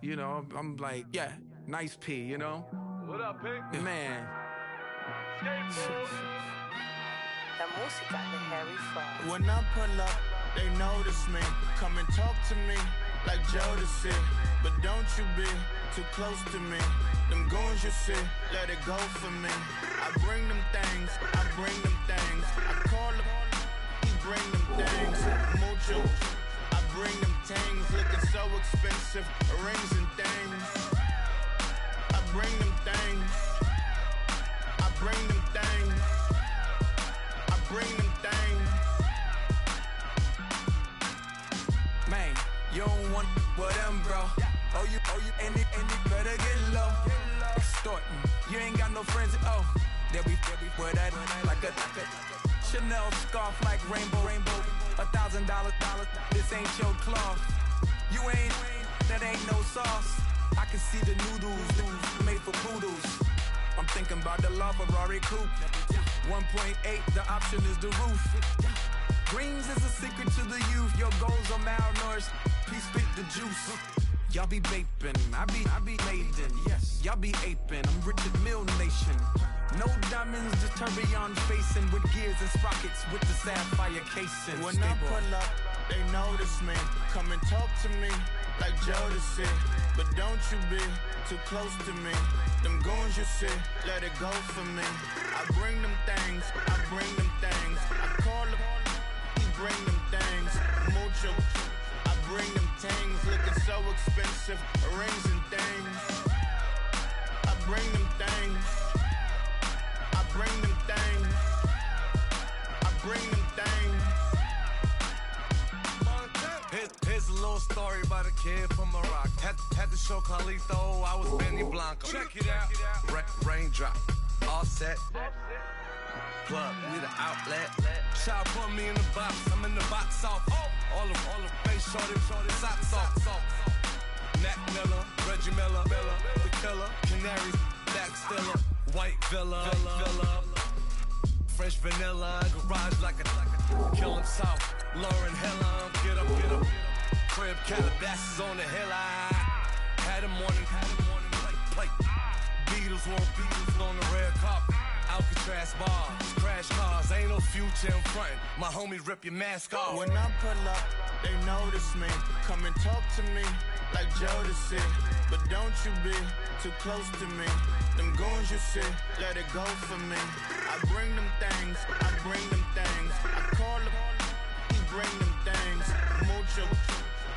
You know, I'm like, yeah, nice P, you know? What up, P? Man. La música de Harry Fraud. When I pull up, they notice me. Come and talk to me like Jodeci. But don't you be too close to me. Them goons you see, let it go for me. I bring them things, I bring them things. I call them, he bring them things. Mucho, I bring them things. Looking so expensive, rings and things. I bring them things. I bring them things. I bring them things. Man, you don't want with them, bro. Oh, you, and it better get low. Extorting, you ain't got no friends. Oh, they'll be with that like a Chanel scarf like rainbow. $1,000, this ain't your cloth. You ain't, that ain't no sauce. I can see the noodles made for poodles. I'm thinking about the La Ferrari coupe. 1.8, the option is the roof. Greens is a secret to the youth. Your goals are malnourished. Please spit the juice. Y'all be vaping, I be laden. Yes, y'all be aping. I'm Richard Mill Nation. No diamonds, just tourbillon facing with gears and sprockets with the sapphire casing. When I pull up, they notice me. Come and talk to me like Jodeci. But don't you be too close to me. Them goons you see, let it go for me. I bring them things, I bring them things. I call them, he bring them things. Mucho, I bring them things. Looking so expensive, rings and things. I bring them things. I bring them things. I bring them things. Here's a little story about a kid from Morocco. Had to show Carlito I was Benny Blanco. Check it out. Raindrop, all set. Plug, need an outlet. Shot put me in the box. I'm in the box off. All the face shorty, socks off. Mac Miller, Reggie Miller, the killer, Canaries, back stiller, white villa, fresh vanilla, garage like a killing south. Lauren Hilla, get up. Crib Calabasas on the hill. I had a morning plate. Beatles on the red carpet. Alcatraz bars, crash cars, ain't no future in front. My homies rip your mask off. When I pull up, they notice me. Come and talk to me like Jodeci. But don't you be too close to me. Them goons you see, let it go for me. I bring them things, I bring them things. I call them, he bring them things. Mucho,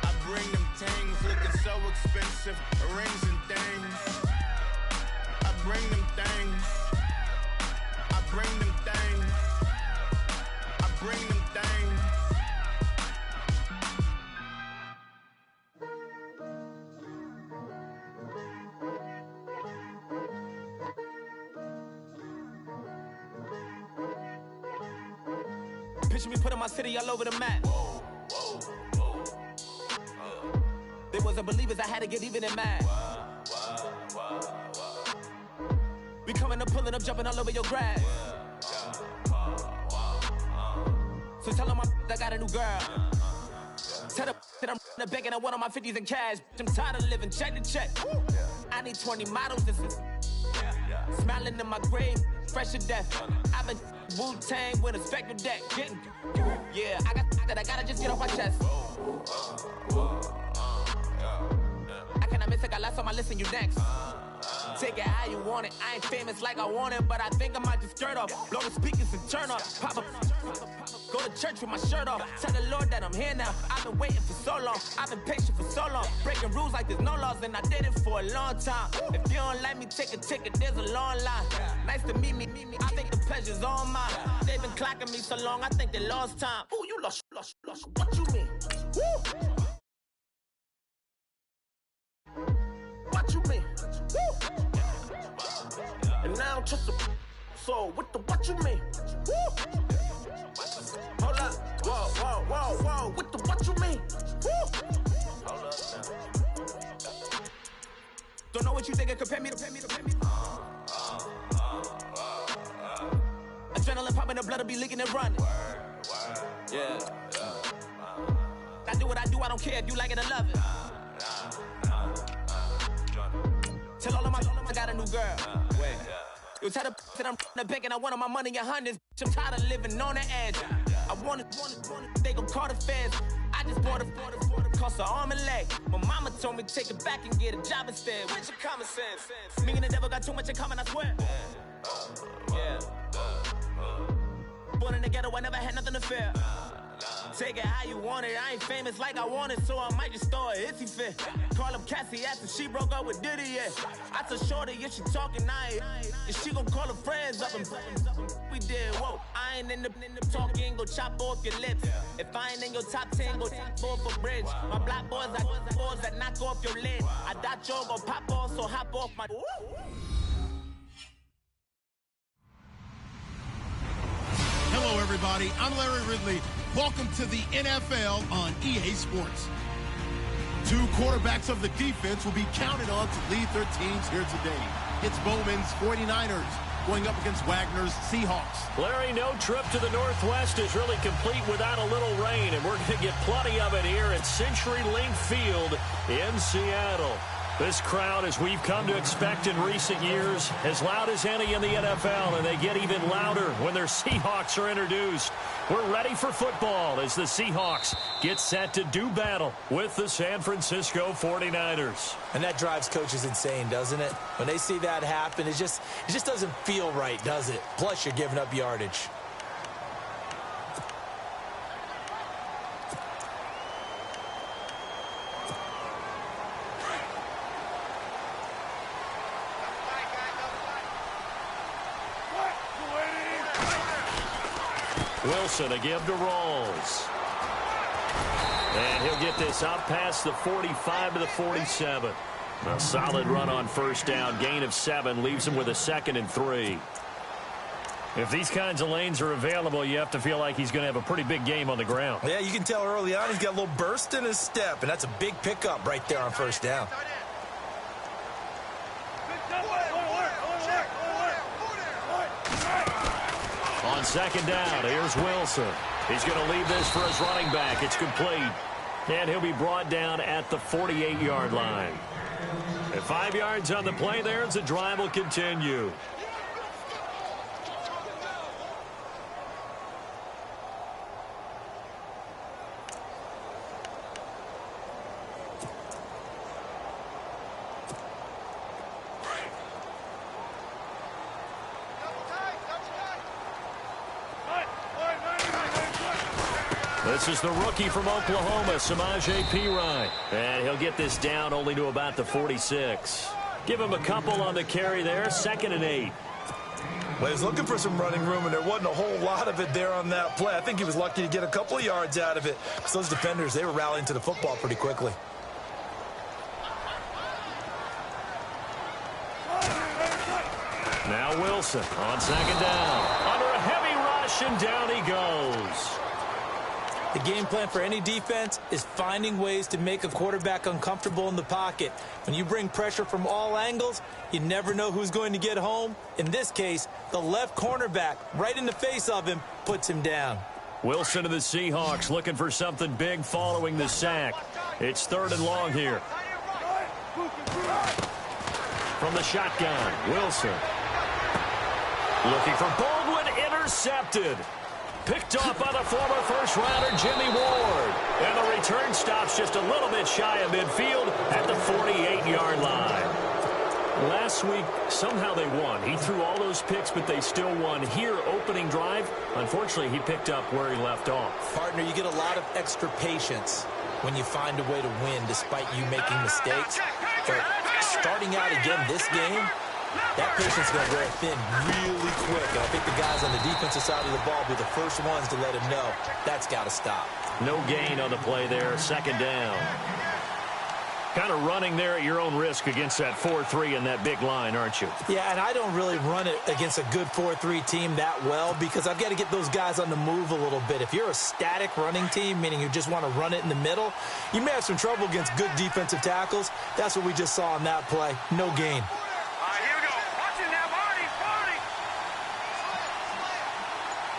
I bring them things. Looking so expensive, rings and things. I bring them things. I bring them things. I bring them things. Picture me putting my city all over the map. They wasn't believers, I had to get even and mad. We coming up, pulling up, jumping all over your grass. So tell them I got a new girl. Tell them that I'm in the bank and I want all my 50s in cash. I'm tired of living check to check. I need 20 models. This is smiling in my grave, fresh to death. I've been Wu-Tang with a spectral deck. Getting, yeah, I gotta just get off my chest. I cannot miss it, got lots on my list and you next. Take it how you want it. I ain't famous like I want it, but I think I might just skirt off. Blow the speakers and turn off. Pop up, go to church with my shirt off. Tell the Lord that I'm here now. I've been waiting for so long. I've been patient for so long. Breaking rules like there's no laws, and I did it for a long time. If you don't like me, take a ticket. There's a long line. Nice to meet me. I think the pleasure's all mine. They've been clocking me so long, I think they lost time. Ooh, you lost. What you mean? Woo! What you mean? Woo! And now I'm just a so what you mean? Woo! Hold up, whoa, what you mean? Woo! Hold up now. Don't know what you think it compare me to. Adrenaline popping, the blood will be leaking and running. don't care if you like it or love it. Tell all of my I got a new girl. Wait. You tell the that I'm the bank and I want all my money in hundreds. I'm tired of living on the edge. I want it, they gon' call the feds. I just bought a cost an arm and leg. My mama told me take it back and get a job instead. Where's your common sense? Me and the devil got too much in common, I swear. Yeah. Born in the ghetto, I never had nothing to fear. Take it how you want it. I ain't famous like I want it, so I might just throw a hissy fit. Call up Cassie after she broke up with Diddy, yeah. I told Shorty if she talking, and she gon' call her friends up and we did, whoa. I ain't in the talking, go chop off your lips. If I ain't in your top 10, go top off a bridge. My black boys, I got boys that knock off your lid. I thought y'all gon' pop off, so hop off my... Hello, everybody. I'm Larry Ridley. Welcome to the NFL on EA Sports. Two quarterbacks of the defense will be counted on to lead their teams here today. It's Bowman's 49ers going up against Wagner's Seahawks. Larry, no trip to the Northwest is really complete without a little rain, and we're going to get plenty of it here at CenturyLink Field in Seattle. This crowd, as we've come to expect in recent years, as loud as any in the NFL, and they get even louder when their Seahawks are introduced. We're ready for football as the Seahawks get set to do battle with the San Francisco 49ers. And that drives coaches insane, doesn't it? When they see that happen, it just doesn't feel right, does it? Plus, you're giving up yardage. Wilson to give to Rawls. And he'll get this up past the 45 to the 47. A solid run on first down. Gain of 7 leaves him with a 2nd and 3. If these kinds of lanes are available, you have to feel like he's going to have a pretty big game on the ground. Yeah, you can tell early on he's got a little burst in his step, and that's a big pickup right there on first down. On second down, here's Wilson. He's going to leave this for his running back. It's complete. And he'll be brought down at the 48-yard line. At 5 yards on the play there as the drive will continue. This is the rookie from Oklahoma, Samaje Perine. And he'll get this down only to about the 46. Give him a couple on the carry there, 2nd and 8. Well, he was looking for some running room, and there wasn't a whole lot of it there on that play. I think he was lucky to get a couple of yards out of it. Because those defenders, they were rallying to the football pretty quickly. Now Wilson on second down. Under a heavy rush, and down he goes. The game plan for any defense is finding ways to make a quarterback uncomfortable in the pocket. When you bring pressure from all angles, you never know who's going to get home. In this case, the left cornerback, right in the face of him, puts him down. Wilson to the Seahawks looking for something big following the sack. It's 3rd and long here. From the shotgun, Wilson. Looking for Baldwin, intercepted. Picked off by the former first-rounder Jimmy Ward. And the return stops just a little bit shy of midfield at the 48-yard line. Last week, somehow they won. He threw all those picks, but they still won. Here, opening drive, unfortunately, he picked up where he left off. Partner, you get a lot of extra patience when you find a way to win despite you making mistakes. But starting out again this game, that patience is going to wear thin really quick. And I think the guys on the defensive side of the ball will be the first ones to let him know that's got to stop. No gain on the play there, 2nd down. Kind of running there at your own risk against that 4-3 and that big line, aren't you? Yeah, and I don't really run it against a good 4-3 team that well because I've got to get those guys on the move a little bit. If you're a static running team, meaning you just want to run it in the middle, you may have some trouble against good defensive tackles. That's what we just saw on that play. No gain.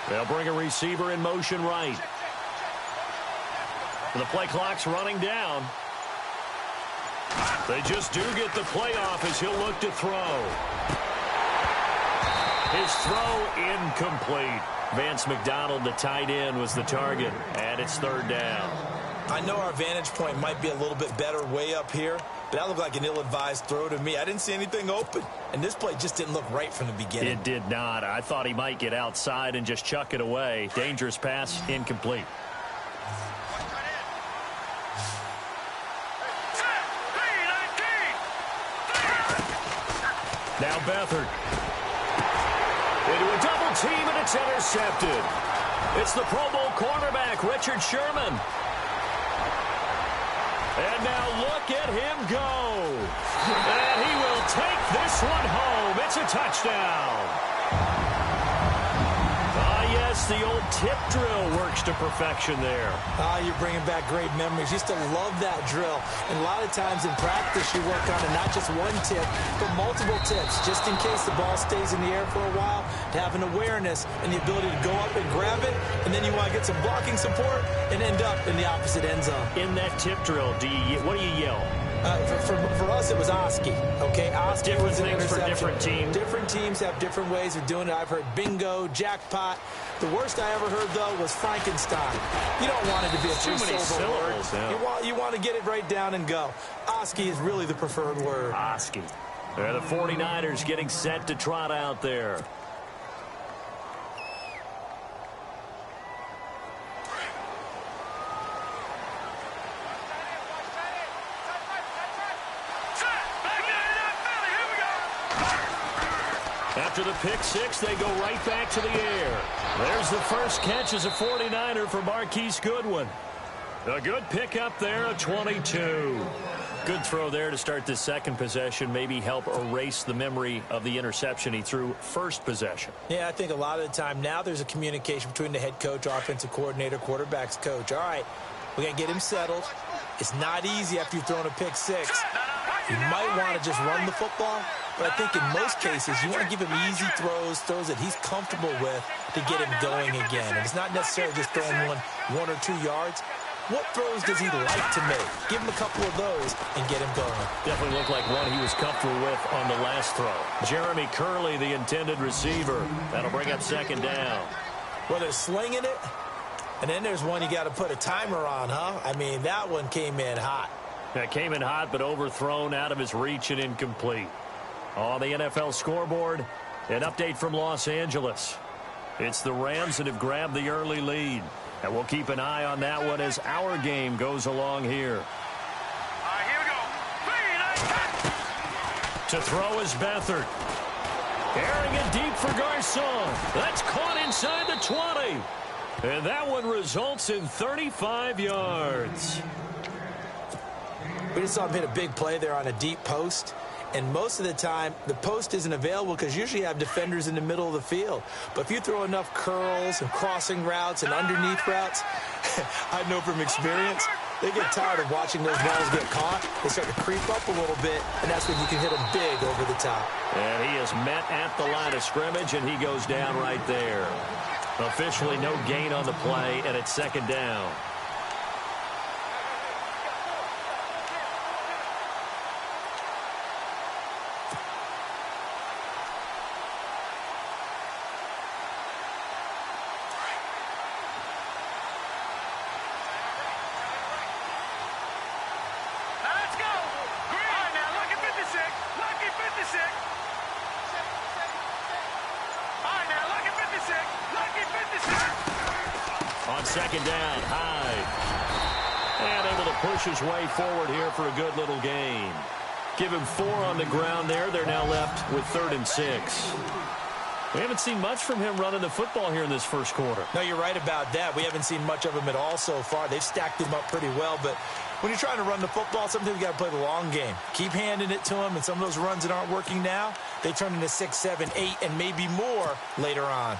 They'll bring a receiver in motion right. The play clock's running down. They just do get the playoff as he'll look to throw. His throw incomplete. Vance McDonald, the tight end, was the target, and it's third down. I know our vantage point might be a little bit better way up here, but that looked like an ill-advised throw to me. I didn't see anything open, and this play just didn't look right from the beginning. It did not. I thought he might get outside and just chuck it away. Dangerous pass, incomplete. Now Beathard. Into a double team, and it's intercepted. It's the Pro Bowl cornerback, Richard Sherman. And now look at him go. And he will take this one home. It's a touchdown. Yes, the old tip drill works to perfection there. You're bringing back great memories. Used to love that drill. And a lot of times in practice, you work on it, not just one tip, but multiple tips, just in case the ball stays in the air for a while, to have an awareness and the ability to go up and grab it, and then you want to get some blocking support and end up in the opposite end zone. In that tip drill, what do you yell? For us, it was Oski. Okay, Oski was an things for different teams. Different teams have different ways of doing it. I've heard bingo, jackpot. The worst I ever heard, though, was Frankenstein. You don't want it to be a three-syllable word. Yeah. You want to get it right down and go. Oski is really the preferred word. Oski. The 49ers getting set to trot out there. After the pick six, they go right back to the air. There's the first catch as a 49er for Marquise Goodwin. A good pickup there, a 22. Good throw there to start the second possession, maybe help erase the memory of the interception he threw first possession. Yeah, I think a lot of the time now there's a communication between the head coach, offensive coordinator, quarterback's coach. All right, we got to get him settled. It's not easy after you've thrown a pick six. You might want to just run the football, but I think in most cases you want to give him easy throws that he's comfortable with to get him going again. And it's not necessarily just throwing one or 2 yards. What throws does he like to make? Give him a couple of those and get him going. Definitely looked like one he was comfortable with on the last throw. Jeremy Curley, the intended receiver. That'll bring up second down. Well, they're slinging it, and then there's one you got to put a timer on, huh? I mean, that one came in hot. That came in hot, but overthrown, out of his reach and incomplete. On the NFL scoreboard, an update from Los Angeles. It's the Rams that have grabbed the early lead. And we'll keep an eye on that one as our game goes along here. All right, here we go. To throw is Beathard. Airing it deep for Garcon. That's caught inside the 20. And that one results in 35 yards. We just saw him hit a big play there on a deep post. And most of the time, the post isn't available because usually you have defenders in the middle of the field. But if you throw enough curls and crossing routes and underneath routes, I know from experience, they get tired of watching those balls get caught. They start to creep up a little bit, and that's when you can hit them big over the top. And he is met at the line of scrimmage, and he goes down right there. Officially no gain on the play, and it's second down. Second down, Hyde. And able to push his way forward here for a good little gain. Give him 4 on the ground there. They're now left with 3rd and 6. We haven't seen much from him running the football here in this first quarter. No, you're right about that. We haven't seen much of him at all so far. They've stacked him up pretty well, but when you're trying to run the football, sometimes you got to play the long game. Keep handing it to him, and some of those runs that aren't working now, they turn into 6, 7, 8, and maybe more later on.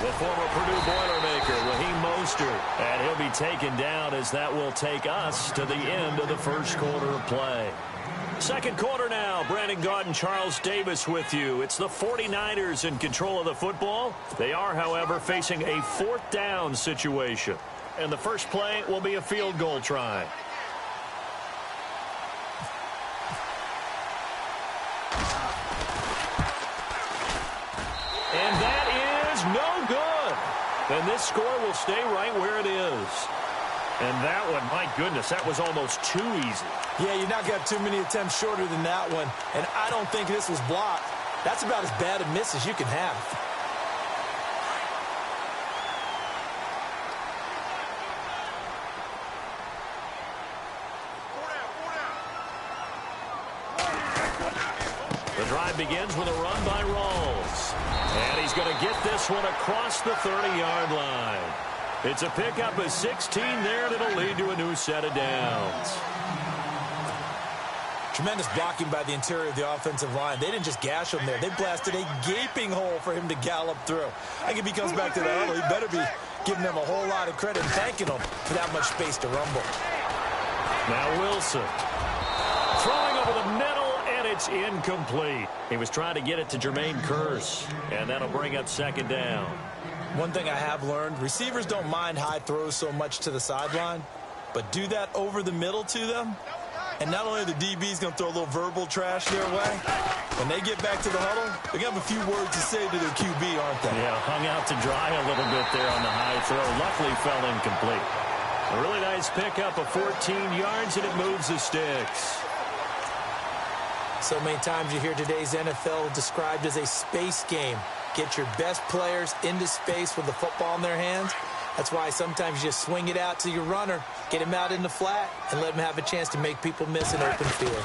The former Purdue Boilermaker, Raheem Mostert. And he'll be taken down as that will take us to the end of the first quarter of play. Second quarter now. Brandon Gaudin and Charles Davis with you. It's the 49ers in control of the football. They are, however, facing a fourth down situation. And the first play will be a field goal try. And that is no good. And this score will stay right where it is. And that one, my goodness, that was almost too easy. Yeah, you're not got too many attempts shorter than that one. And I don't think this was blocked. That's about as bad a miss as you can have. The drive begins with a run by Rawls. And he's going to get this one across the 30-yard line. It's a pickup of 16 there, and it'll lead to a new set of downs. Tremendous blocking by the interior of the offensive line. They didn't just gash him there. They blasted a gaping hole for him to gallop through. I think if he comes back to the huddle, he better be giving them a whole lot of credit and thanking them for that much space to rumble. Now Wilson. Throwing over the middle, and it's incomplete. He was trying to get it to Jermaine Kearse, and that'll bring up second down. One thing I have learned, receivers don't mind high throws so much to the sideline, but do that over the middle to them, and not only are the DBs going to throw a little verbal trash their way, when they get back to the huddle, they're going to have a few words to say to their QB, aren't they? Yeah, hung out to dry a little bit there on the high throw. Luckily fell incomplete. A really nice pickup of 14 yards, and it moves the sticks. So many times you hear today's NFL described as a space game. Get your best players into space with the football in their hands. That's why sometimes you just swing it out to your runner, get him out in the flat, and let him have a chance to make people miss an open field.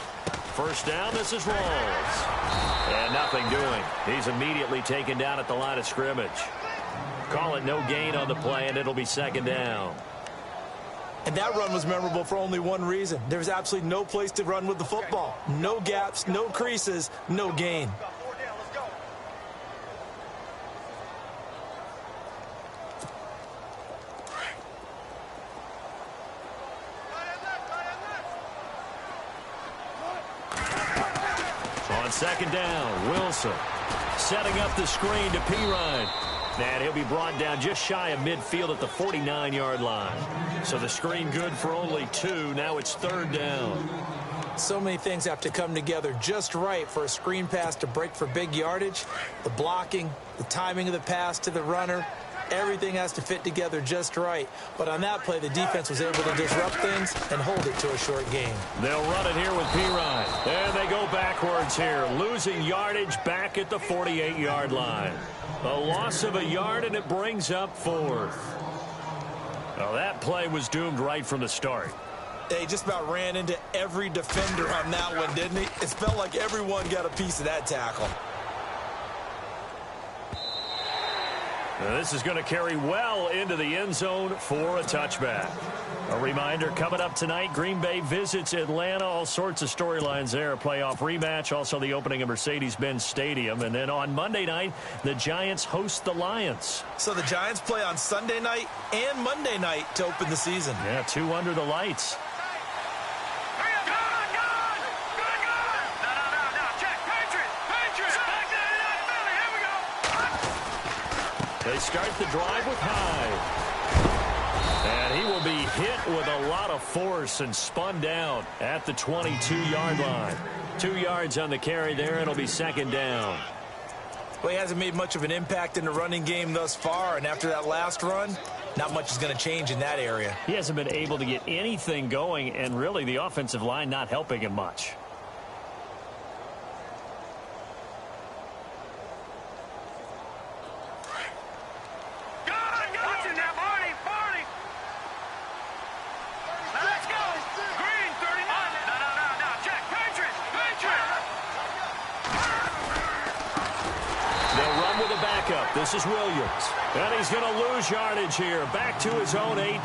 First down, this is Rawls. And nothing doing. He's immediately taken down at the line of scrimmage. Call it no gain on the play, and it'll be second down. And that run was memorable for only one reason. There was absolutely no place to run with the football. No gaps, no creases, no gain. On second down, Wilson setting up the screen to Pirine. And he'll be brought down just shy of midfield at the 49-yard line. So the screen good for only 2. Now it's third down. So many things have to come together just right for a screen pass to break for big yardage. The blocking, the timing of the pass to the runner, everything has to fit together just right. But on that play, the defense was able to disrupt things and hold it to a short gain. They'll run it here with Pirine. And they go backwards here, losing yardage back at the 48-yard line. A loss of a yard, and it brings up fourth. Well, that play was doomed right from the start. They just about ran into every defender on that one, didn't he? It felt like everyone got a piece of that tackle. Now, this is going to carry well into the end zone for a touchback. A reminder, coming up tonight, Green Bay visits Atlanta. All sorts of storylines there. A playoff rematch, also the opening of Mercedes-Benz Stadium. And then on Monday night, the Giants host the Lions. So the Giants play on Sunday night and Monday night to open the season. Yeah, 2 under the lights. They start the drive with Hyde. And he will be hit with a lot of force and spun down at the 22-yard line. 2 yards on the carry there. It'll be second down. Well, he hasn't made much of an impact in the running game thus far. And after that last run, not much is going to change in that area. He hasn't been able to get anything going, and really the offensive line not helping him much. This is Williams. And he's going to lose yardage here. Back to his own 18.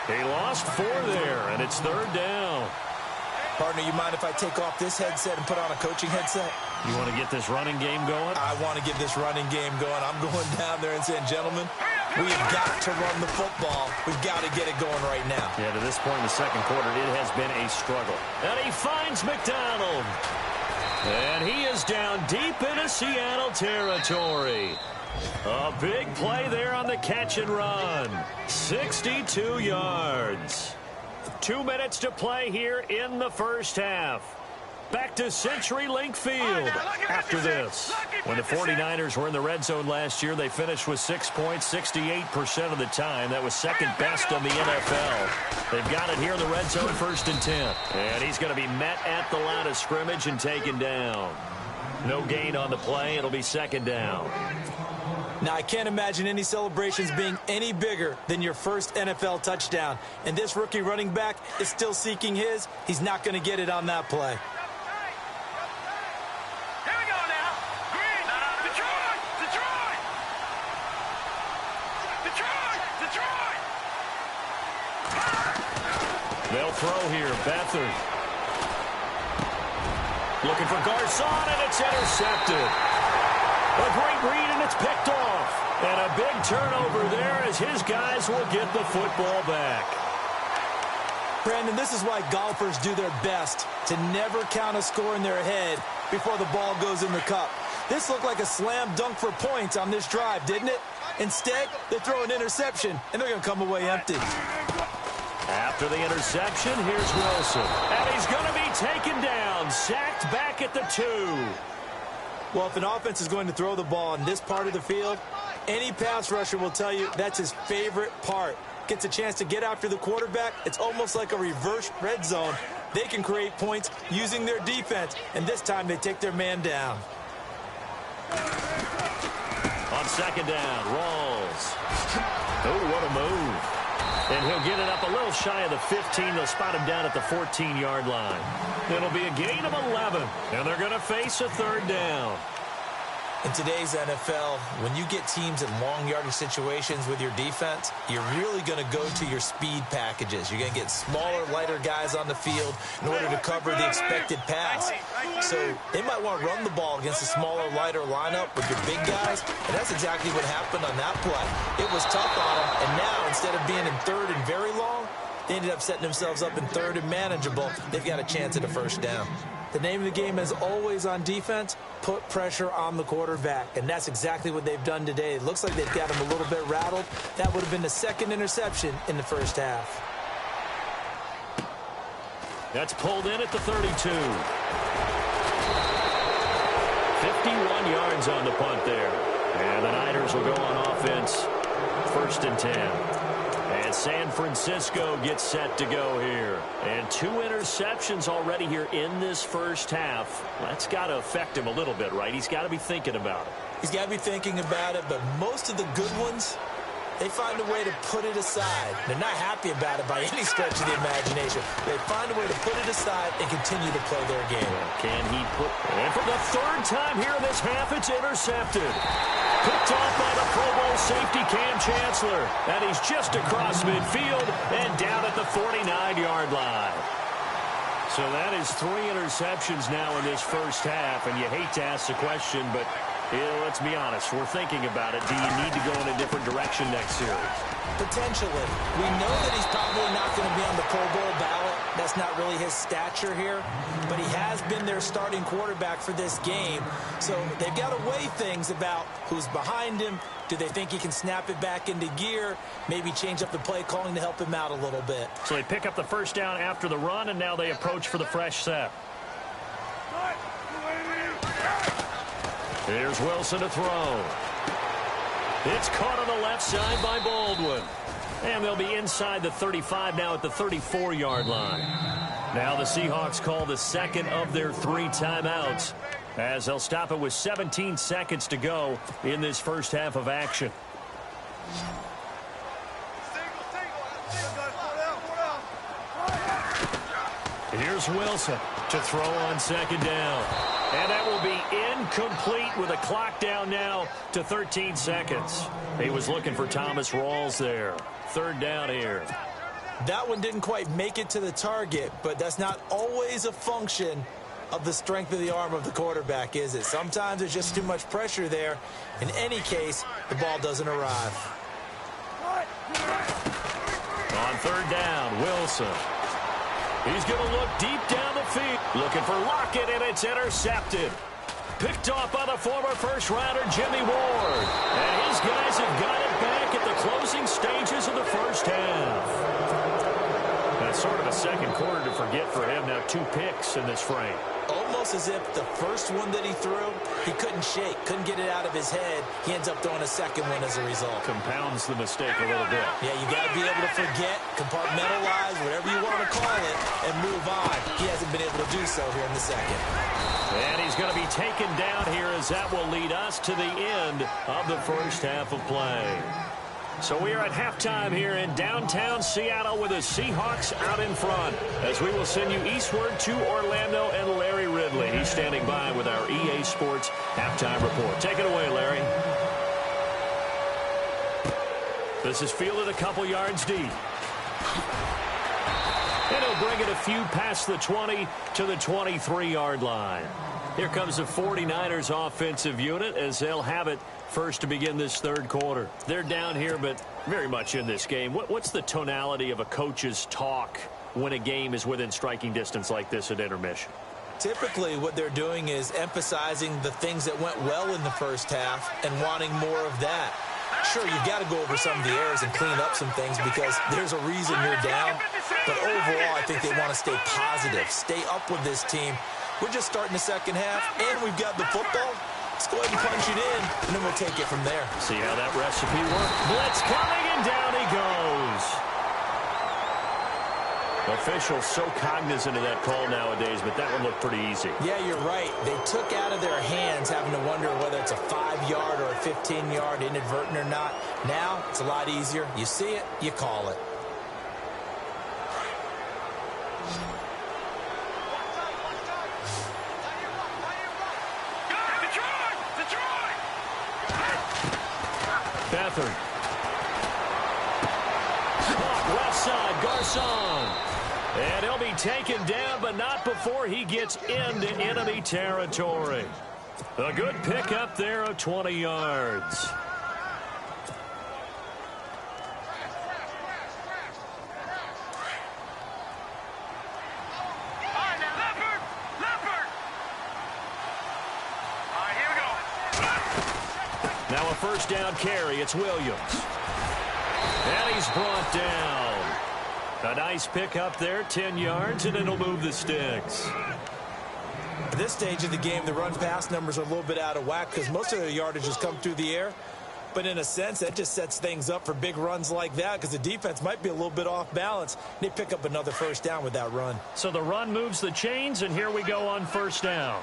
He lost 4 there, and it's third down. Partner, you mind if I take off this headset and put on a coaching headset? You want to get this running game going? I want to get this running game going. I'm going down there and saying, gentlemen, we've got to run the football. We've got to get it going right now. Yeah, to this point in the second quarter, it has been a struggle. And he finds McDonald. And he is down deep into Seattle territory. A big play there on the catch and run. 62 yards. 2 minutes to play here in the first half. Back to CenturyLink Field after this. When the 49ers were in the red zone last year, they finished with 6 points 68% of the time. That was second best in the NFL. They've got it here in the red zone, 1st and 10. And he's going to be met at the line of scrimmage and taken down. No gain on the play. It'll be 2nd down. Now, I can't imagine any celebrations being any bigger than your first NFL touchdown. And this rookie running back is still seeking his. He's not going to get it on that play. Here we go now. Green. Detroit. Detroit. Detroit. Detroit. They'll throw here. Beathard. Looking for Garcon, and it's intercepted. A great read, and it's picked off. And a big turnover there as his guys will get the football back. Brandon, this is why golfers do their best to never count a score in their head before the ball goes in the cup. This looked like a slam dunk for points on this drive, didn't it? Instead, they throw an interception, and they're going to come away empty. After the interception, here's Wilson. And he's going to be taken down, sacked back at the 2. Well, if an offense is going to throw the ball in this part of the field, any pass rusher will tell you that's his favorite part. Gets a chance to get after the quarterback. It's almost like a reverse red zone. They can create points using their defense, and this time they take their man down. On 2nd down, Rawls. Oh, what a move. And he'll get it up a little shy of the 15. They'll spot him down at the 14-yard line. It'll be a gain of 11, and they're going to face a 3rd down. In today's NFL, when you get teams in long yardage situations with your defense, you're really going to go to your speed packages. You're going to get smaller, lighter guys on the field in order to cover the expected pass. So they might want to run the ball against a smaller, lighter lineup with your big guys, and that's exactly what happened on that play. It was tough on them, and now instead of being in 3rd and very long, they ended up setting themselves up in 3rd and manageable. They've got a chance at a 1st down. The name of the game, as always on defense, put pressure on the quarterback. And that's exactly what they've done today. It looks like they've got him a little bit rattled. That would have been the 2nd interception in the first half. That's pulled in at the 32. 51 yards on the punt there. And the Niners will go on offense. 1st and 10. And San Francisco gets set to go here. And 2 interceptions already here in this first half. That's got to affect him a little bit, right? He's got to be thinking about it. He's got to be thinking about it, but most of the good ones, they find a way to put it aside. They're not happy about it by any stretch of the imagination. They find a way to put it aside and continue to play their game. Can he put... And for the 3rd time here in this half, it's intercepted. Picked off by the Pro Bowl safety Cam Chancellor. And he's just across midfield and down at the 49-yard line. So that is 3 interceptions now in this first half. And you hate to ask the question, but let's be honest. We're thinking about it. Do you need to go in a different direction next series? Potentially. We know that he's probably not going to be on the Pro Bowl ballot. That's not really his stature here. But he has been their starting quarterback for this game. So they've got to weigh things about who's behind him. Do they think he can snap it back into gear? Maybe change up the play calling to help him out a little bit. So they pick up the 1st down after the run, and now they approach for the fresh set. Here's Wilson to throw. It's caught on the left side by Baldwin. And they'll be inside the 35 now at the 34-yard line. Now the Seahawks call the 2nd of their 3 timeouts, as they'll stop it with 17 seconds to go in this first half of action. Here's Wilson to throw on 2nd down. And that will be incomplete with a clock down now to 13 seconds. He was looking for Thomas Rawls there. 3rd down here. That one didn't quite make it to the target, but that's not always a function of the strength of the arm of the quarterback, is it? Sometimes there's just too much pressure there. In any case, the ball doesn't arrive. On third down, Wilson. He's going to look deep down the field. Looking for Lockett, and it's intercepted. Picked off by the former first-rounder, Jimmy Ward. And his guys have got it back at the closing stages of the first half. That's sort of a second quarter to forget for him. Now 2 picks in this frame. Almost as if the first one that he threw, he couldn't shake, couldn't get it out of his head. He ends up throwing a second one as a result. Compounds the mistake a little bit. Yeah, you got to be able to forget, compartmentalize, whatever you want to call it, and move on. He hasn't been able to do so here in the second. And he's going to be taken down here as that will lead us to the end of the first half of play. So we are at halftime here in downtown Seattle with the Seahawks out in front as we will send you eastward to Orlando and Larry Ridley. He's standing by with our EA Sports halftime report. Take it away, Larry. This is fielded a couple yards deep. And he'll bring it a few past the 20 to the 23-yard line. Here comes the 49ers offensive unit as they'll have it first to begin this third quarter. They're down here, but very much in this game. What's the tonality of a coach's talk when a game is within striking distance like this at intermission? Typically, what they're doing is emphasizing the things that went well in the first half and wanting more of that. Sure, you've got to go over some of the errors and clean up some things because there's a reason you're down. But overall, I think they want to stay positive, stay up with this team. We're just starting the second half, and we've got the football. Let's go ahead and punch it in, and then we'll take it from there. See how that recipe works. Blitz coming, and down he goes. Officials so cognizant of that call nowadays, but that one looked pretty easy. Yeah, you're right. They took out of their hands having to wonder whether it's a 5-yard or a 15-yard inadvertent or not. Now, it's a lot easier. You see it, you call it. Beathard. Left side, Garcon. And he'll be taken down, but not before he gets into enemy territory. A good pickup there of 20 yards. Now a first down carry. It's Williams. And he's brought down. A nice pickup there, 10 yards, and it'll move the sticks. At this stage of the game, the run-pass numbers are a little bit out of whack because most of their yardage has come through the air. But in a sense, that just sets things up for big runs like that because the defense might be a little bit off balance. They pick up another first down with that run. So the run moves the chains, and here we go on first down.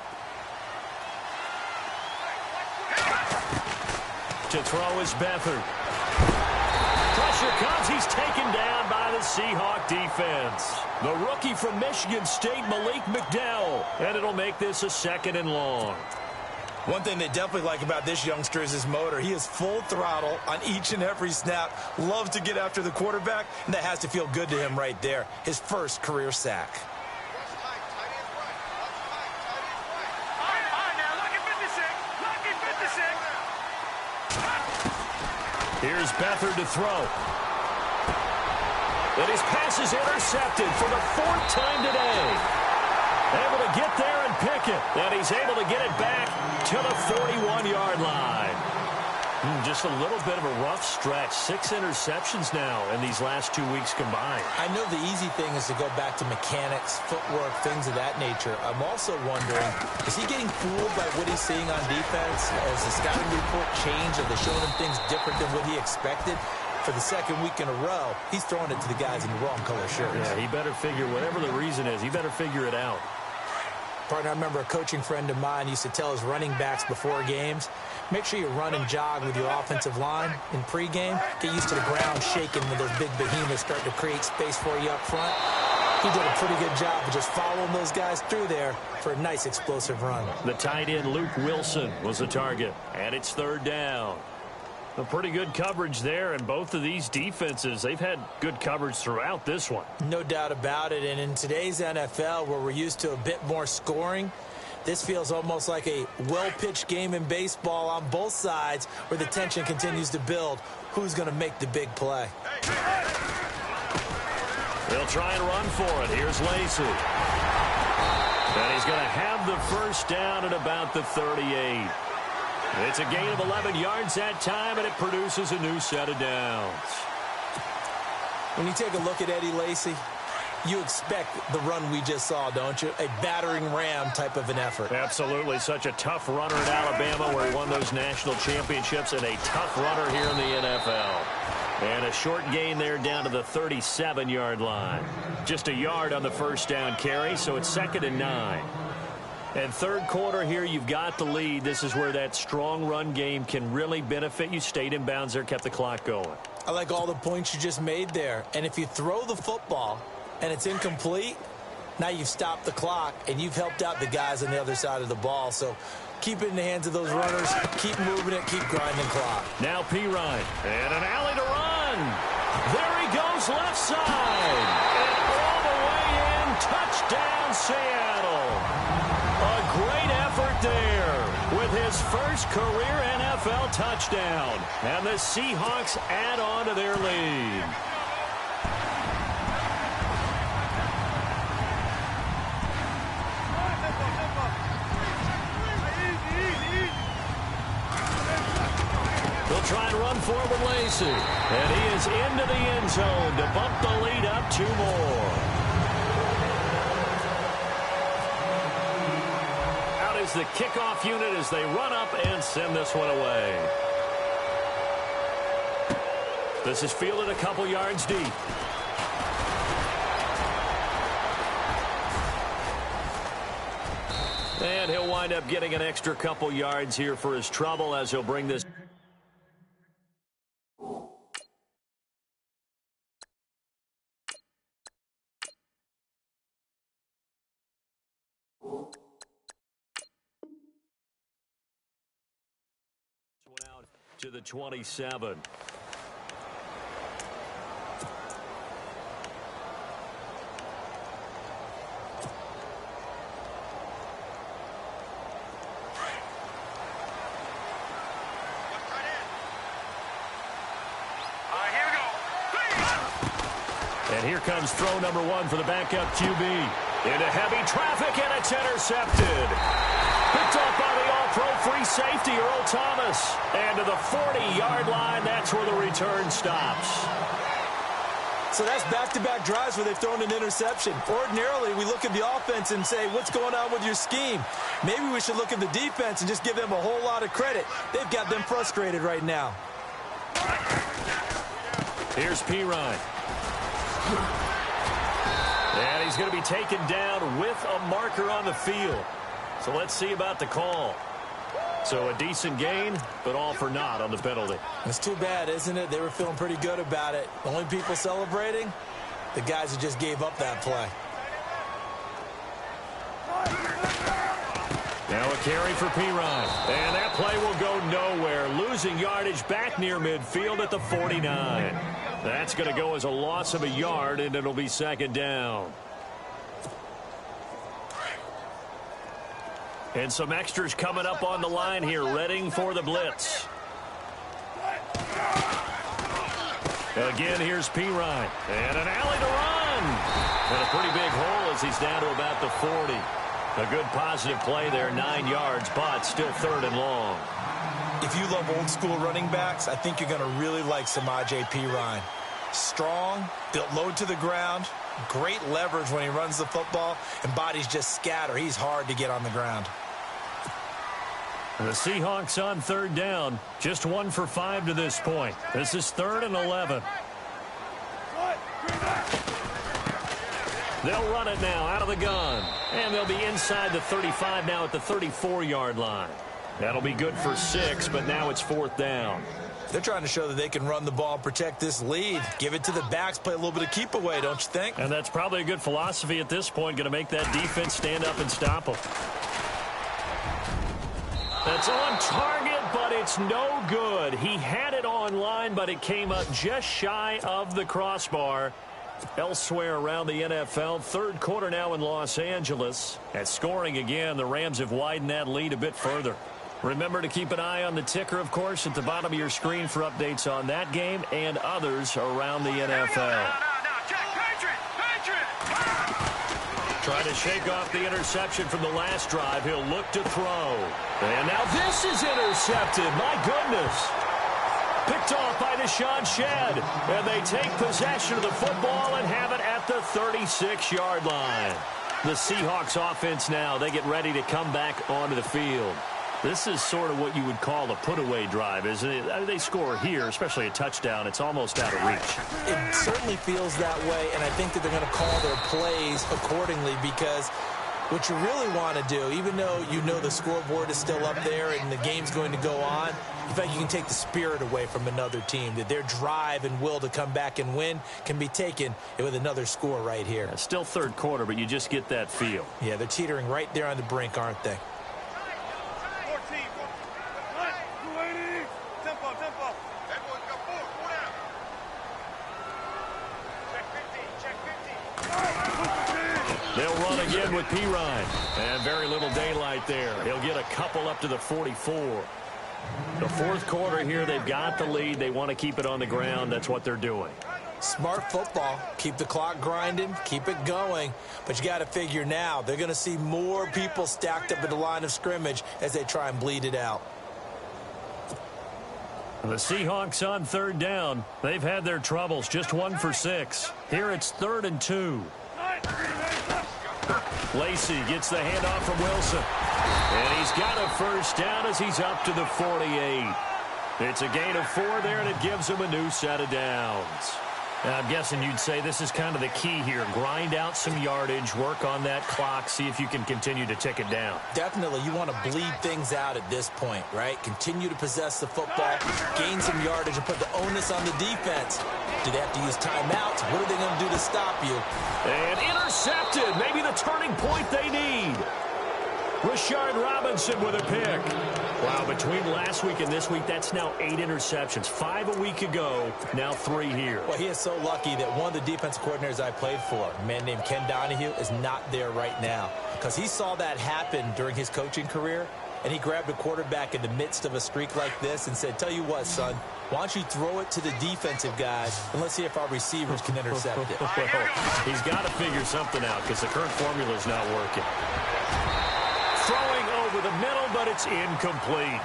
To throw is Beathard. Pressure comes. He's taken down by the Seahawk defense. The rookie from Michigan State, Malik McDowell. And it'll make this a 2nd and long. One thing they definitely like about this youngster is his motor. He is full throttle on each and every snap. Loves to get after the quarterback, and that has to feel good to him right there. His first career sack. Here's Beathard to throw. And his pass is intercepted for the 4th time today. Able to get there and pick it. And he's able to get it back to the 41-yard line. Just a little bit of a rough stretch. 6 interceptions now in these last 2 weeks combined. I know the easy thing is to go back to mechanics, footwork, things of that nature. I'm also wondering, is he getting fooled by what he's seeing on defense? Has the scouting report changed? Are they showing him things different than what he expected? For the 2nd week in a row, he's throwing it to the guys in the wrong color shirts. Yeah, he better figure, whatever the reason is, he better figure it out. Partner, I remember a coaching friend of mine used to tell his running backs before games, make sure you run and jog with your offensive line in pregame. Get used to the ground shaking when those big behemoths start to create space for you up front. He did a pretty good job of just following those guys through there for a nice explosive run. The tight end, Luke Wilson, was the target. And it's 3rd down. A pretty good coverage there, and both of these defenses, they've had good coverage throughout this one. No doubt about it, and in today's NFL, where we're used to a bit more scoring, this feels almost like a well-pitched game in baseball on both sides where the tension continues to build. Who's going to make the big play? They'll try and run for it. Here's Lacey. And he's going to have the first down at about the 38. It's a gain of 11 yards that time, and it produces a new set of downs. When you take a look at Eddie Lacy, you expect the run we just saw, don't you? A battering ram type of an effort. Absolutely. Such a tough runner in Alabama where he won those national championships, and a tough runner here in the NFL. And a short gain there down to the 37-yard line. Just a yard on the first down carry, so it's 2nd and 9. And third quarter here, you've got the lead. This is where that strong run game can really benefit you. Stayed in bounds there, kept the clock going. I like all the points you just made there. And if you throw the football and it's incomplete, now you've stopped the clock and you've helped out the guys on the other side of the ball. So keep it in the hands of those runners. Keep moving it. Keep grinding clock. Now Pirine. And an alley to run. There he goes left side. And all the way in. Touchdown, Seattle. A great effort there with his first career NFL touchdown. And the Seahawks add on to their lead. They'll try and run forward with Lacey. And he is into the end zone to bump the lead up 2 more. Is the kickoff unit as they run up and send this one away. This is fielded a couple yards deep. And he'll wind up getting an extra couple yards here for his trouble as he'll bring this. To the 27. And here comes throw number 1 for the backup QB. Into heavy traffic, and it's intercepted. Picked off by the all-pro free safety, Earl Thomas. And to the 40-yard line, that's where the return stops. So that's back-to-back drives where they've thrown an interception. Ordinarily, we look at the offense and say, what's going on with your scheme? Maybe we should look at the defense and just give them a whole lot of credit. They've got them frustrated right now. Here's Pirine. And he's going to be taken down with a marker on the field. So let's see about the call. So a decent gain, but all for naught on the penalty. It's too bad, isn't it? They were feeling pretty good about it. The only people celebrating, the guys who just gave up that play. Now a carry for Pirine. And that play will go nowhere. Losing yardage back near midfield at the 49. That's going to go as a loss of a yard, and it'll be 2nd down. And some extras coming up on the line here, readying for the blitz. Again, here's Pirine. And an alley to run. And a pretty big hole as he's down to about the 40. A good positive play there, 9 yards, but still 3rd and long. If you love old-school running backs, I think you're going to really like Samaje Pirine. Strong, built low to the ground, great leverage when he runs the football, and bodies just scatter. He's hard to get on the ground. The Seahawks on 3rd down, just 1 for 5 to this point. This is 3rd and 11. They'll run it now out of the gun, and they'll be inside the 35 now at the 34-yard line. That'll be good for 6, but now it's 4th down. They're trying to show that they can run the ball and protect this lead. Give it to the backs, play a little bit of keep away, don't you think? And that's probably a good philosophy at this point, going to make that defense stand up and stop them. That's on target, but it's no good. He had it online, but it came up just shy of the crossbar. Elsewhere around the NFL, third quarter now in Los Angeles. At scoring again, the Rams have widened that lead a bit further. Remember to keep an eye on the ticker, of course, at the bottom of your screen for updates on that game and others around the NFL. Trying to shake off the interception from the last drive. He'll look to throw. And now this is intercepted. My goodness. Picked off by Deshaun Shedd. And they take possession of the football and have it at the 36-yard line. The Seahawks offense now, they get ready to come back onto the field. This is sort of what you would call a put-away drive, isn't it? They score here, especially a touchdown. It's almost out of reach. It certainly feels that way, and I think that they're going to call their plays accordingly because what you really want to do, even though you know the scoreboard is still up there and the game's going to go on, in fact, you can take the spirit away from another team, that their drive and will to come back and win can be taken with another score right here. It's still third quarter, but you just get that feel. Yeah, they're teetering right there on the brink, aren't they? They'll run again with Pirine. And very little daylight there. He'll get a couple up to the 44. The fourth quarter here, they've got the lead. They want to keep it on the ground. That's what they're doing. Smart football. Keep the clock grinding. Keep it going. But you got to figure now, they're going to see more people stacked up at the line of scrimmage as they try and bleed it out. The Seahawks on third down. They've had their troubles. Just 1 for 6. Here it's 3rd and 2. Lacey gets the handoff from Wilson. And he's got a first down as he's up to the 48. It's a gain of 4 there, and it gives him a new set of downs. Now, I'm guessing you'd say this is kind of the key here. Grind out some yardage, work on that clock, see if you can continue to tick it down. Definitely. You want to bleed things out at this point, right? Continue to possess the football, gain some yardage, and put the onus on the defense. Do they have to use timeouts? What are they going to do to stop you? And intercepted. Maybe the turning point they need. Rashard Robinson with a pick. Wow, between last week and this week, that's now 8 interceptions. 5 a week ago, now 3 here. Well, he is so lucky that one of the defense coordinators I played for, a man named Ken Donahue, is not there right now. Because he saw that happen during his coaching career, and he grabbed a quarterback in the midst of a streak like this and said, tell you what, son, why don't you throw it to the defensive guys, and let's see if our receivers can intercept it. Well, he's got to figure something out because the current formula is not working. Throwing over the middle, but it's incomplete.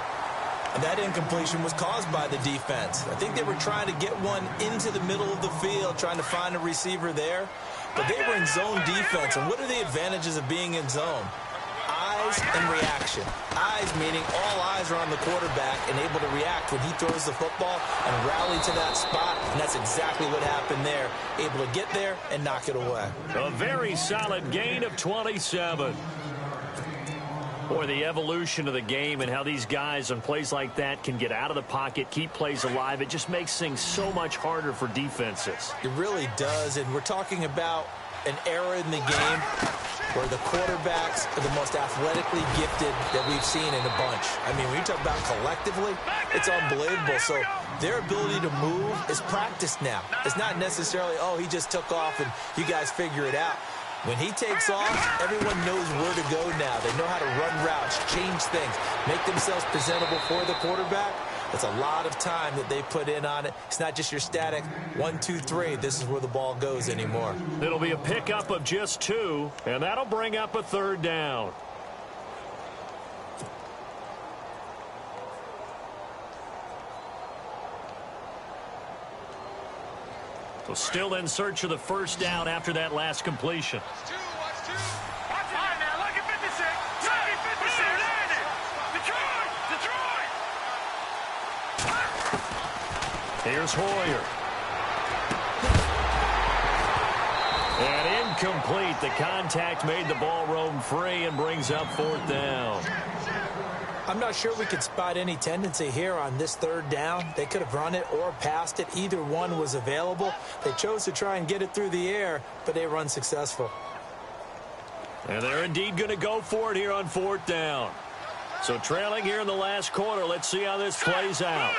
And that incompletion was caused by the defense. I think they were trying to get one into the middle of the field, trying to find a receiver there. But they were in zone defense. And what are the advantages of being in zone? Eyes and reaction. Eyes meaning all eyes are on the quarterback and able to react when he throws the football and rally to that spot. And that's exactly what happened there. Able to get there and knock it away. A very solid gain of 27. Boy, the evolution of the game and how these guys on plays like that can get out of the pocket, keep plays alive, it just makes things so much harder for defenses. It really does, and we're talking about an era in the game where the quarterbacks are the most athletically gifted that we've seen in a bunch. I mean, when you talk about collectively, it's unbelievable. So their ability to move is practiced now. It's not necessarily, oh, he just took off and you guys figure it out. When he takes off, everyone knows where to go now. They know how to run routes, change things, make themselves presentable for the quarterback. That's a lot of time that they put in on it. It's not just your static 1, 2, 3. This is where the ball goes anymore. It'll be a pickup of just 2, and that'll bring up a 3rd down. So still in search of the first down after that last completion. Watch 2. Watch it now. Look at 56. Look at 56. Detroit. Here's Hoyer. And incomplete. The contact made the ball roam free and brings up 4th down. I'm not sure we could spot any tendency here on this 3rd down. They could have run it or passed it. Either one was available. They chose to try and get it through the air, but they were unsuccessful. And they're indeed going to go for it here on 4th down. So trailing here in the last quarter. Let's see how this plays out.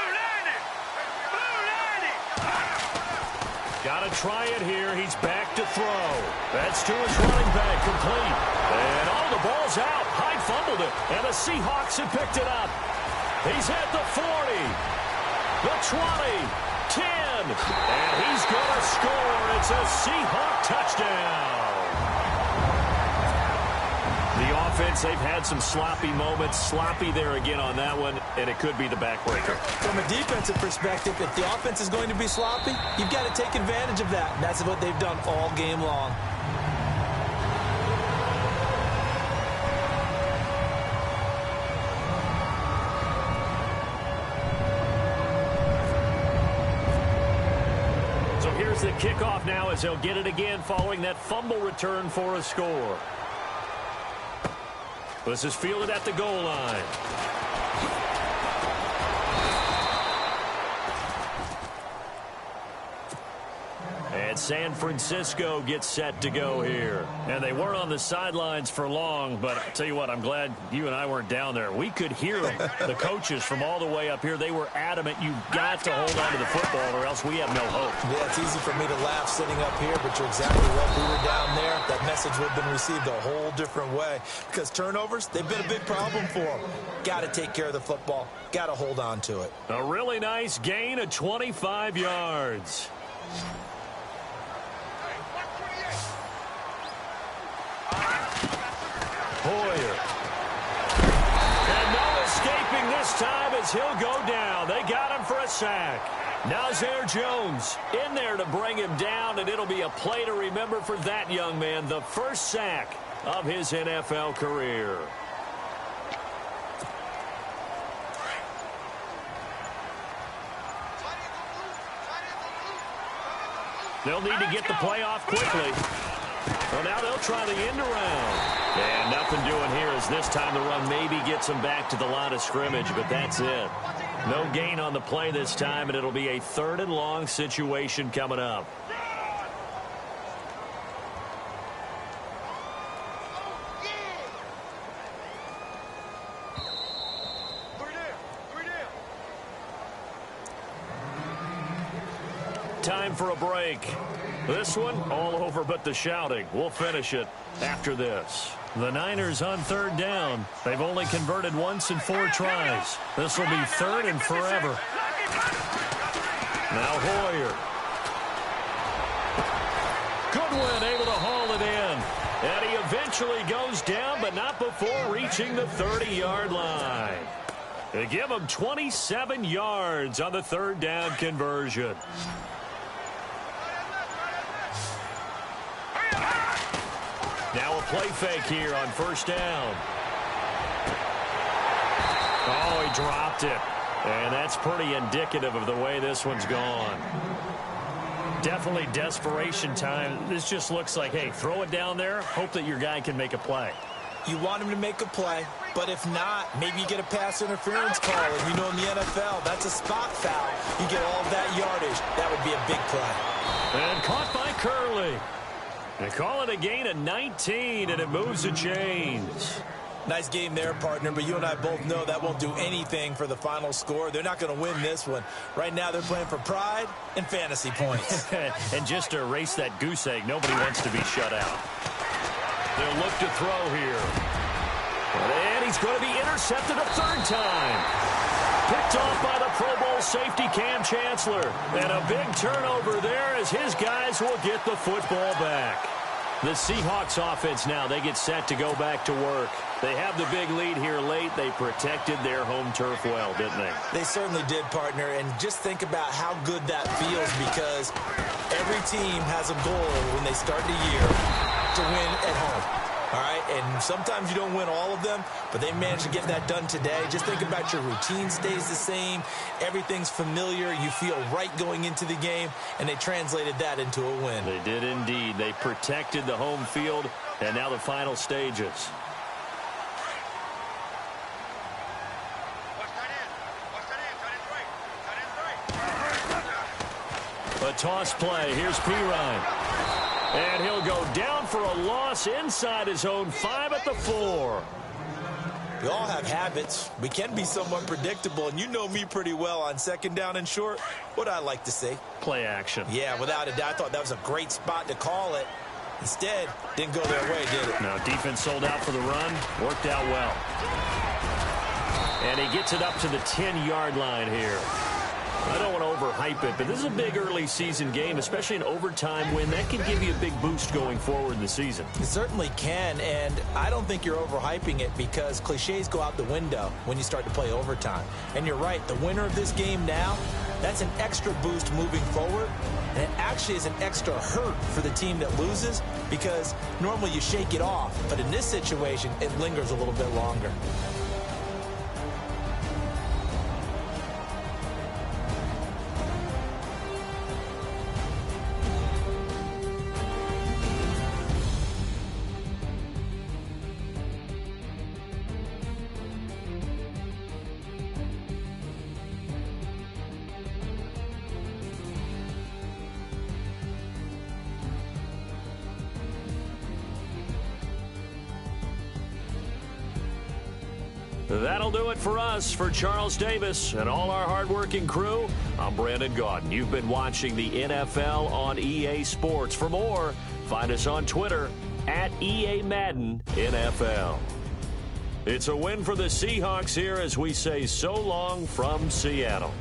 Got to try it here. He's back to throw. That's to his running back, complete. And the ball's out. Hyde fumbled it, and the Seahawks have picked it up. He's at the 40, the 20, 10, and he's going to score. It's a Seahawk touchdown. The offense, they've had some sloppy moments. Sloppy there again on that one, and it could be the backbreaker. From a defensive perspective, if the offense is going to be sloppy, you've got to take advantage of that. And that's what they've done all game long. So here's the kickoff now as they'll get it again following that fumble return for a score. This is fielded at the goal line. And San Francisco gets set to go here. And they weren't on the sidelines for long, but I'll tell you what, I'm glad you and I weren't down there. We could hear them, the coaches from all the way up here. They were adamant, you've got to hold on to the football or else we have no hope. Yeah, it's easy for me to laugh sitting up here, but you're exactly right. We were down there. That message would have been received a whole different way because turnovers, they've been a big problem for them. Got to take care of the football. Got to hold on to it. A really nice gain of 25 yards. Hoyer. And no escaping this time as he'll go down. They got him for a sack. Now Zaire Jones in there to bring him down, and it'll be a play to remember for that young man. The first sack of his NFL career. They'll need to get the play off quickly. Well, now they'll try the end around. And nothing doing here as this time the run maybe gets them back to the line of scrimmage, but that's it. No gain on the play this time, and it'll be a 3rd and long situation coming up. Time for a break. This one, all over but the shouting. We'll finish it after this. The Niners on 3rd down. They've only converted once in 4 tries. This will be 3rd and forever. Now Hoyer. Goodwin able to haul it in. And he eventually goes down, but not before reaching the 30-yard line. They give him 27 yards on the 3rd down conversion. Now a play fake here on 1st down. Oh, he dropped it. And that's pretty indicative of the way this one's gone. Definitely desperation time. This just looks like, hey, throw it down there, hope that your guy can make a play. You want him to make a play, but if not, maybe you get a pass interference call. And you know in the NFL, that's a spot foul. You get all of that yardage. That would be a big play. And caught by Curley. They call it a gain of 19, and it moves the chains. Nice game there, partner, but you and I both know that won't do anything for the final score. They're not going to win this one. Right now, they're playing for pride and fantasy points. And just to erase that goose egg, nobody wants to be shut out. They'll look to throw here. And he's going to be intercepted a 3rd time. Picked off by the Pro Bowl safety Cam Chancellor. And a big turnover there as his guys will get the football back. The Seahawks offense now, they get set to go back to work. They have the big lead here late. They protected their home turf well, didn't they? They certainly did, partner. And just think about how good that feels because every team has a goal when they start the year to win at home. All right, and sometimes you don't win all of them, but they managed to get that done today. Just think about your routine stays the same. Everything's familiar. You feel right going into the game, and they translated that into a win. They did indeed. They protected the home field, and now the final stages. A toss play. Here's Pirine. And he'll go down for a loss inside his own 5 at the 4. We all have habits. We can be somewhat predictable, and you know me pretty well on second down and short. What I like to say? Play action. Yeah, without a doubt. I thought that was a great spot to call it. Instead, didn't go their way, did it? Now, defense sold out for the run. Worked out well. And he gets it up to the 10-yard line here. I don't want to overhype it, but this is a big early season game, especially an overtime win. That can give you a big boost going forward in the season. It certainly can, and I don't think you're overhyping it because cliches go out the window when you start to play overtime. And you're right, the winner of this game now, that's an extra boost moving forward, and it actually is an extra hurt for the team that loses because normally you shake it off, but in this situation, it lingers a little bit longer. That'll do it for us. For Charles Davis and all our hardworking crew, I'm Brandon Gaudin. You've been watching the NFL on EA Sports. For more, find us on Twitter at EA Madden NFL. It's a win for the Seahawks here as we say so long from Seattle.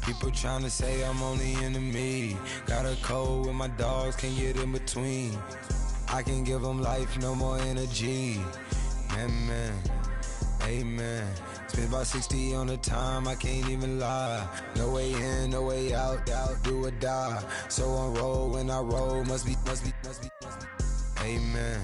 People tryna say I'm only in the me. Got a cold with my dogs, can't get in between. I can give them life, no more energy. Man, amen. Spent about 60 on the time, I can't even lie. No way in, no way out, do or die. So on roll when I roll, must be. Amen.